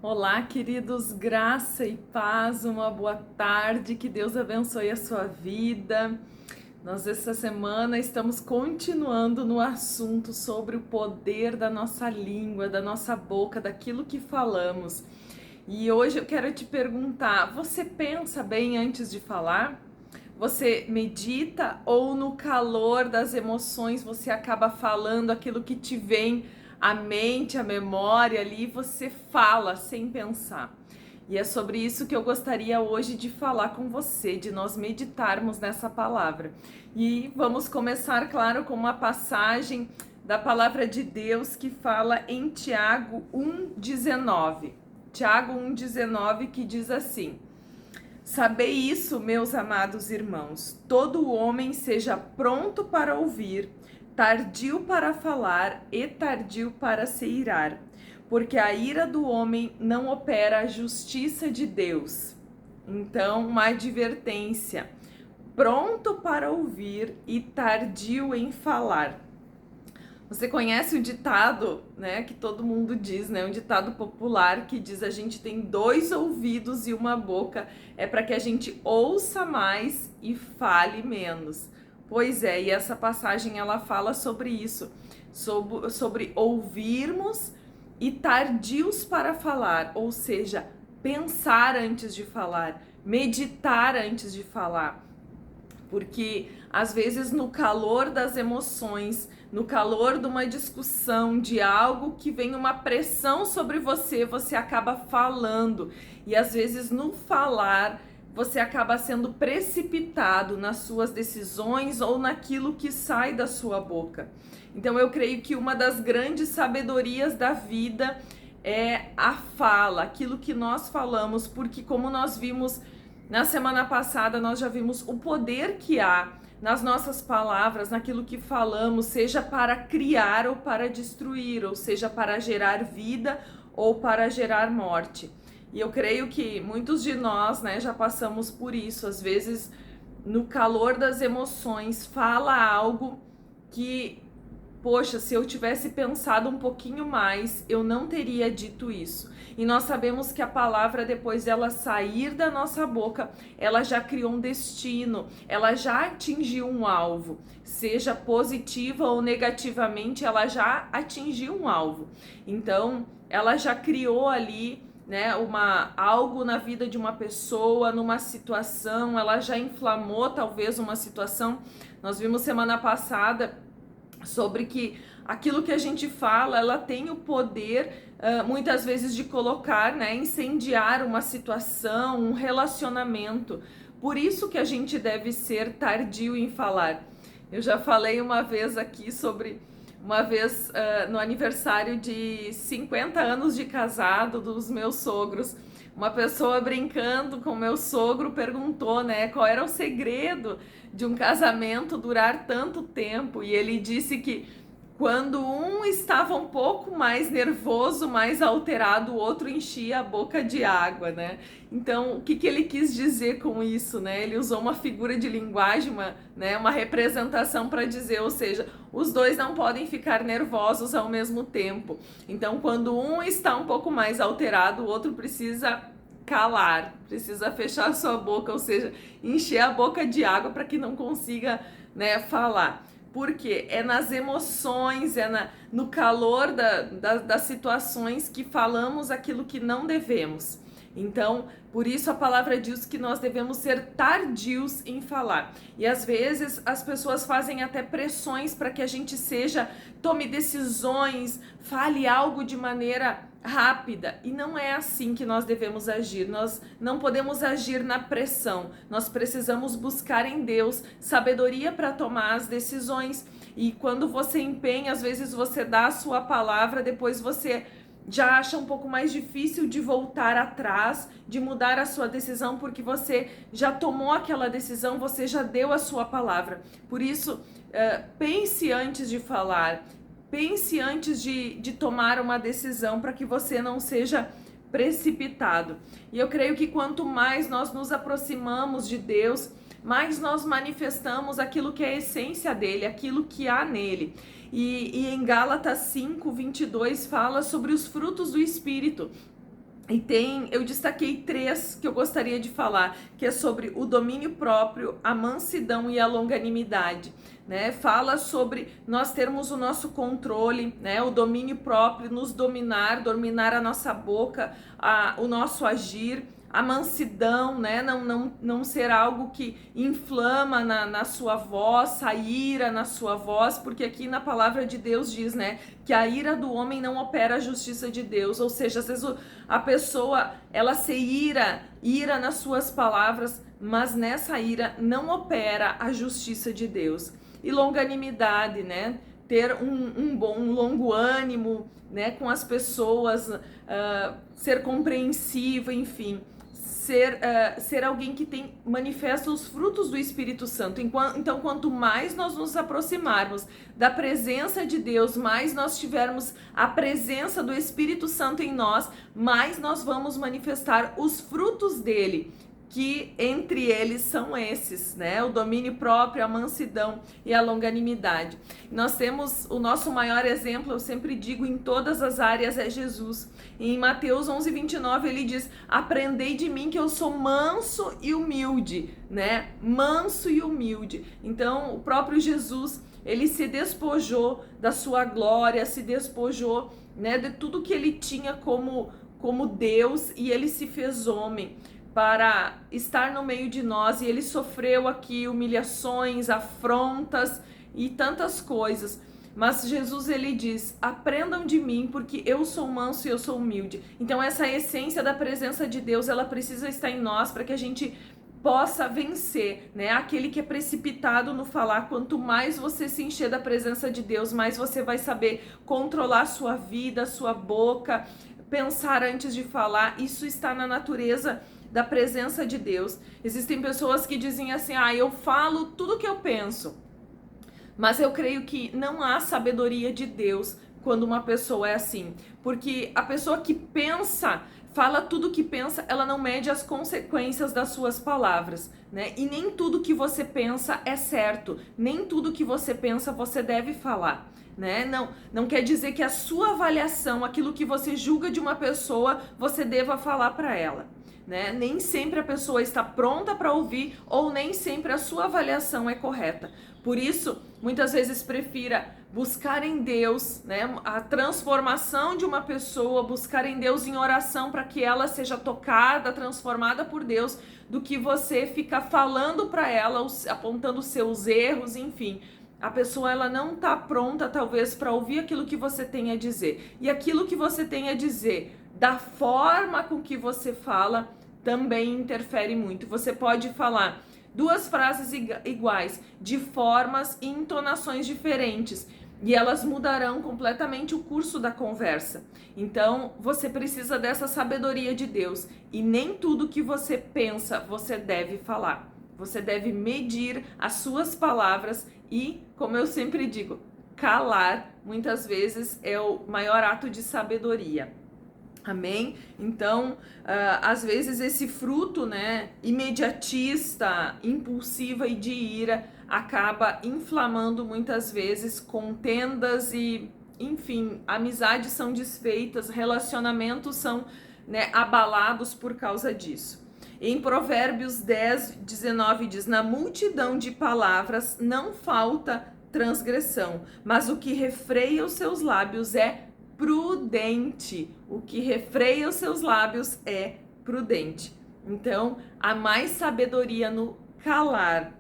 Olá, queridos, graça e paz, uma boa tarde, que Deus abençoe a sua vida. Nós essa semana estamos continuando no assunto sobre o poder da nossa língua, da nossa boca, daquilo que falamos. E hoje eu quero te perguntar, você pensa bem antes de falar? Você medita ou no calor das emoções você acaba falando aquilo que te vem à mente, à memória ali, você fala sem pensar? E é sobre isso que eu gostaria hoje de falar com você, de nós meditarmos nessa palavra. E vamos começar, claro, com uma passagem da palavra de Deus que fala em Tiago 1,19. Tiago 1,19 que diz assim: Sabei isso, meus amados irmãos, todo homem seja pronto para ouvir, tardio para falar e tardio para se irar, porque a ira do homem não opera a justiça de Deus. Então, uma advertência: pronto para ouvir e tardio em falar. Você conhece o ditado, né, que todo mundo diz, né, um ditado popular que diz: a gente tem dois ouvidos e uma boca, é para que a gente ouça mais e fale menos. Pois é, e essa passagem ela fala sobre isso, sobre ouvirmos e tardios para falar, ou seja, pensar antes de falar, meditar antes de falar. Porque às vezes no calor das emoções, no calor de uma discussão, de algo que vem uma pressão sobre você, você acaba falando. E às vezes no falar, você acaba sendo precipitado nas suas decisões ou naquilo que sai da sua boca. Então eu creio que uma das grandes sabedorias da vida é a fala, aquilo que nós falamos, porque como nós vimos na semana passada, nós já vimos o poder que há nas nossas palavras, naquilo que falamos, seja para criar ou para destruir, ou seja, para gerar vida ou para gerar morte. E eu creio que muitos de nós, né, já passamos por isso. Às vezes, no calor das emoções, fala algo que, poxa, se eu tivesse pensado um pouquinho mais, eu não teria dito isso. E nós sabemos que a palavra, depois dela sair da nossa boca, ela já criou um destino, ela já atingiu um alvo. Seja positiva ou negativamente, ela já atingiu um alvo. Então, ela já criou ali, né, algo na vida de uma pessoa, numa situação, ela já inflamou talvez uma situação. Nós vimos semana passada sobre que aquilo que a gente fala, ela tem o poder muitas vezes de colocar, né, incendiar uma situação, um relacionamento. Por isso que a gente deve ser tardio em falar. Eu já falei uma vez aqui sobre uma vez no aniversário de 50 anos de casado dos meus sogros. Uma pessoa brincando com meu sogro perguntou, né, qual era o segredo de um casamento durar tanto tempo, e ele disse que quando um estava um pouco mais nervoso, mais alterado, o outro enchia a boca de água, né? Então, o que ele quis dizer com isso, né? Ele usou uma figura de linguagem, uma representação para dizer, ou seja, os dois não podem ficar nervosos ao mesmo tempo. Então, quando um está um pouco mais alterado, o outro precisa calar, precisa fechar sua boca, ou seja, encher a boca de água para que não consiga, né, falar. Porque é nas emoções, no calor das situações que falamos aquilo que não devemos. Então, por isso a palavra diz que nós devemos ser tardios em falar. E às vezes as pessoas fazem até pressões para que a gente tome decisões, fale algo de maneira rápida, e não é assim que nós devemos agir. Nós não podemos agir na pressão. Nós precisamos buscar em Deus sabedoria para tomar as decisões. E quando você empenha, às vezes você dá a sua palavra, depois você já acha um pouco mais difícil de voltar atrás, de mudar a sua decisão, porque você já tomou aquela decisão, você já deu a sua palavra. Por isso, pense antes de falar. Pense antes de tomar uma decisão, para que você não seja precipitado. E eu creio que quanto mais nós nos aproximamos de Deus, mais nós manifestamos aquilo que é a essência dele, aquilo que há nele. E em Gálatas 5:22 fala sobre os frutos do Espírito. eu destaquei 3 que eu gostaria de falar, que é sobre o domínio próprio, a mansidão e a longanimidade, né? Fala sobre nós termos o nosso controle, né? O domínio próprio, nos dominar a nossa boca, o nosso agir, a mansidão, né? Não ser algo que inflama na sua voz, a ira na sua voz, porque aqui na palavra de Deus diz, né, que a ira do homem não opera a justiça de Deus, ou seja, às vezes a pessoa, ela se ira nas suas palavras, mas nessa ira não opera a justiça de Deus. E longanimidade, né? Ter um longo ânimo, né, com as pessoas, ser compreensivo, enfim. Ser alguém que manifesta os frutos do Espírito Santo. Então, quanto mais nós nos aproximarmos da presença de Deus, mais nós tivermos a presença do Espírito Santo em nós, mais nós vamos manifestar os frutos dele, que entre eles são esses, né? O domínio próprio, a mansidão e a longanimidade. Nós temos o nosso maior exemplo, eu sempre digo, em todas as áreas é Jesus. Em Mateus 11:29 ele diz: aprendei de mim que eu sou manso e humilde, né? Manso e humilde. Então o próprio Jesus, ele se despojou da sua glória, se despojou, né, de tudo que ele tinha como Deus, e ele se fez homem para estar no meio de nós, e ele sofreu aqui humilhações, afrontas e tantas coisas. Mas Jesus, ele diz: aprendam de mim, porque eu sou manso e eu sou humilde. Então essa essência da presença de Deus, ela precisa estar em nós para que a gente possa vencer, né? Aquele que é precipitado no falar. Quanto mais você se encher da presença de Deus, mais você vai saber controlar sua vida, sua boca, pensar antes de falar. Isso está na natureza da presença de Deus. Existem pessoas que dizem assim: eu falo tudo que eu penso. Mas eu creio que não há sabedoria de Deus quando uma pessoa é assim. Porque a pessoa que pensa, fala tudo que pensa, ela não mede as consequências das suas palavras, né? E nem tudo que você pensa é certo. Nem tudo que você pensa você deve falar, né? Não quer dizer que a sua avaliação, aquilo que você julga de uma pessoa, você deva falar para ela, né? Nem sempre a pessoa está pronta para ouvir, ou nem sempre a sua avaliação é correta. Por isso, muitas vezes prefira buscar em Deus, né, a transformação de uma pessoa, buscar em Deus em oração para que ela seja tocada, transformada por Deus, do que você ficar falando para ela, apontando seus erros, enfim. A pessoa, ela não está pronta talvez para ouvir aquilo que você tem a dizer. E aquilo que você tem a dizer, da forma com que você fala, também interfere muito. Você pode falar 2 frases iguais, de formas e entonações diferentes, e elas mudarão completamente o curso da conversa. Então, você precisa dessa sabedoria de Deus, e nem tudo que você pensa você deve falar. Você deve medir as suas palavras e, como eu sempre digo, calar muitas vezes é o maior ato de sabedoria. Amém? Então, às vezes esse fruto, né, imediatista, impulsiva e de ira acaba inflamando muitas vezes contendas e, enfim, amizades são desfeitas, relacionamentos são, né, abalados por causa disso. Em Provérbios 10:19 diz: na multidão de palavras não falta transgressão, mas o que refreia os seus lábios é prudente. O que refreia os seus lábios é prudente. Então, há mais sabedoria no calar.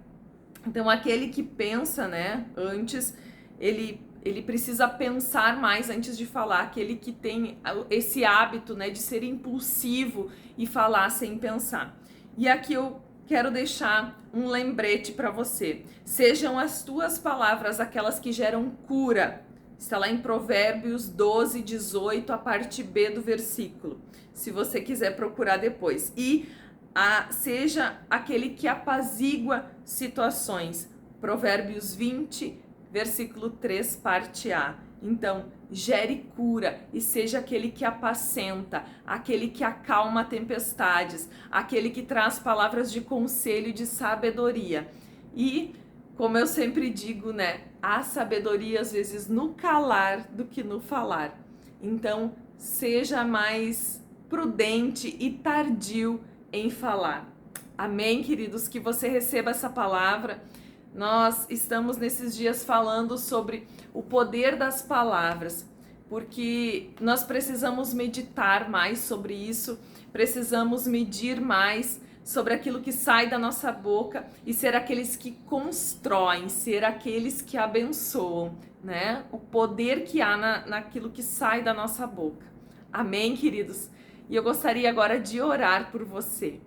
Então, aquele que pensa, né, antes, ele precisa pensar mais antes de falar. Aquele que tem esse hábito, né, de ser impulsivo e falar sem pensar. E aqui eu quero deixar um lembrete para você. Sejam as tuas palavras aquelas que geram cura. Está lá em Provérbios 12:18, a parte B do versículo, se você quiser procurar depois. E seja aquele que apazigua situações. Provérbios 20, versículo 3, parte A. Então, gere cura e seja aquele que apacenta, aquele que acalma tempestades, aquele que traz palavras de conselho e de sabedoria. E, como eu sempre digo, né, há sabedoria às vezes no calar do que no falar. Então, seja mais prudente e tardio em falar. Amém, queridos? Que você receba essa palavra. Nós estamos nesses dias falando sobre o poder das palavras, porque nós precisamos meditar mais sobre isso, precisamos medir mais sobre aquilo que sai da nossa boca e ser aqueles que constroem, ser aqueles que abençoam, né? O poder que há naquilo que sai da nossa boca. Amém, queridos? E eu gostaria agora de orar por você.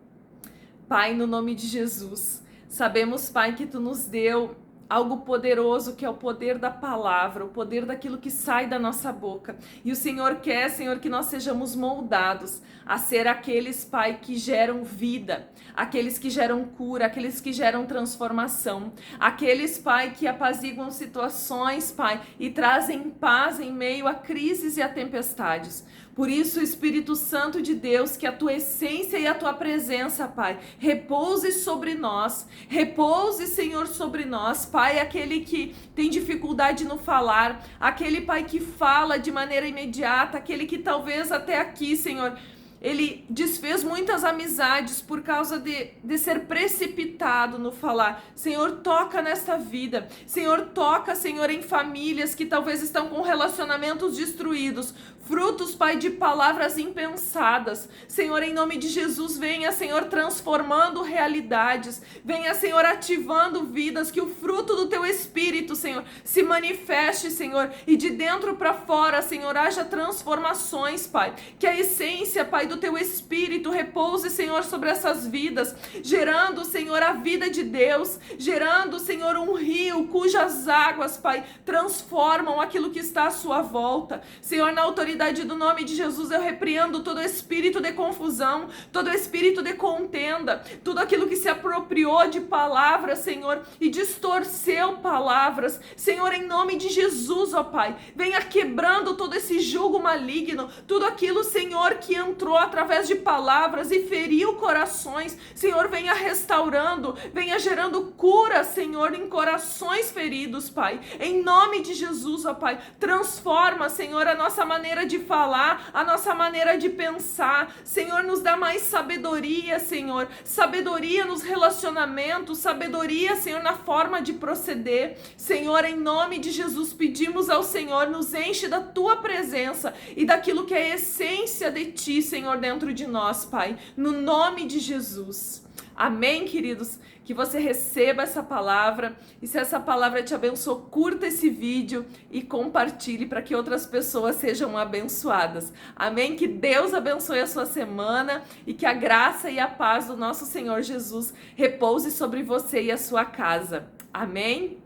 Pai, no nome de Jesus, sabemos, Pai, que Tu nos deu algo poderoso, que é o poder da palavra, o poder daquilo que sai da nossa boca. E o Senhor quer, Senhor, que nós sejamos moldados a ser aqueles, Pai, que geram vida, aqueles que geram cura, aqueles que geram transformação, aqueles, Pai, que apaziguam situações, Pai, e trazem paz em meio a crises e a tempestades. Por isso, Espírito Santo de Deus, que a Tua essência e a Tua presença, Pai, repouse sobre nós, repouse, Senhor, sobre nós, Pai, aquele que tem dificuldade no falar, aquele, Pai, que fala de maneira imediata, aquele que talvez até aqui, Senhor, ele desfez muitas amizades por causa de ser precipitado no falar. Senhor, toca nesta vida. Senhor, toca, Senhor, em famílias que talvez estão com relacionamentos destruídos. Frutos, Pai, de palavras impensadas. Senhor, em nome de Jesus, venha, Senhor, transformando realidades. Venha, Senhor, ativando vidas. Que o fruto do Teu Espírito, Senhor, se manifeste, Senhor. E de dentro para fora, Senhor, haja transformações, Pai. Que a essência, Pai, do Teu Espírito repouse, Senhor, sobre essas vidas. Gerando, Senhor, a vida de Deus. Gerando, Senhor, um rio cujas águas, Pai, transformam aquilo que está à sua volta. Senhor, na autoridade do nome de Jesus, eu repreendo todo espírito de confusão, todo espírito de contenda, tudo aquilo que se apropriou de palavras, Senhor, e distorceu palavras. Senhor, em nome de Jesus, ó Pai, venha quebrando todo esse jugo maligno, tudo aquilo, Senhor, que entrou através de palavras e feriu corações. Senhor, venha restaurando, venha gerando cura, Senhor, em corações feridos, Pai. Em nome de Jesus, ó Pai, transforma, Senhor, a nossa maneira de falar, a nossa maneira de pensar. Senhor, nos dá mais sabedoria, Senhor, sabedoria nos relacionamentos, sabedoria, Senhor, na forma de proceder. Senhor, em nome de Jesus, pedimos ao Senhor, nos enche da Tua presença e daquilo que é a essência de Ti, Senhor, dentro de nós, Pai, no nome de Jesus. Amém, queridos? Que você receba essa palavra e se essa palavra te abençoou, curta esse vídeo e compartilhe para que outras pessoas sejam abençoadas. Amém? Que Deus abençoe a sua semana e que a graça e a paz do nosso Senhor Jesus repouse sobre você e a sua casa. Amém?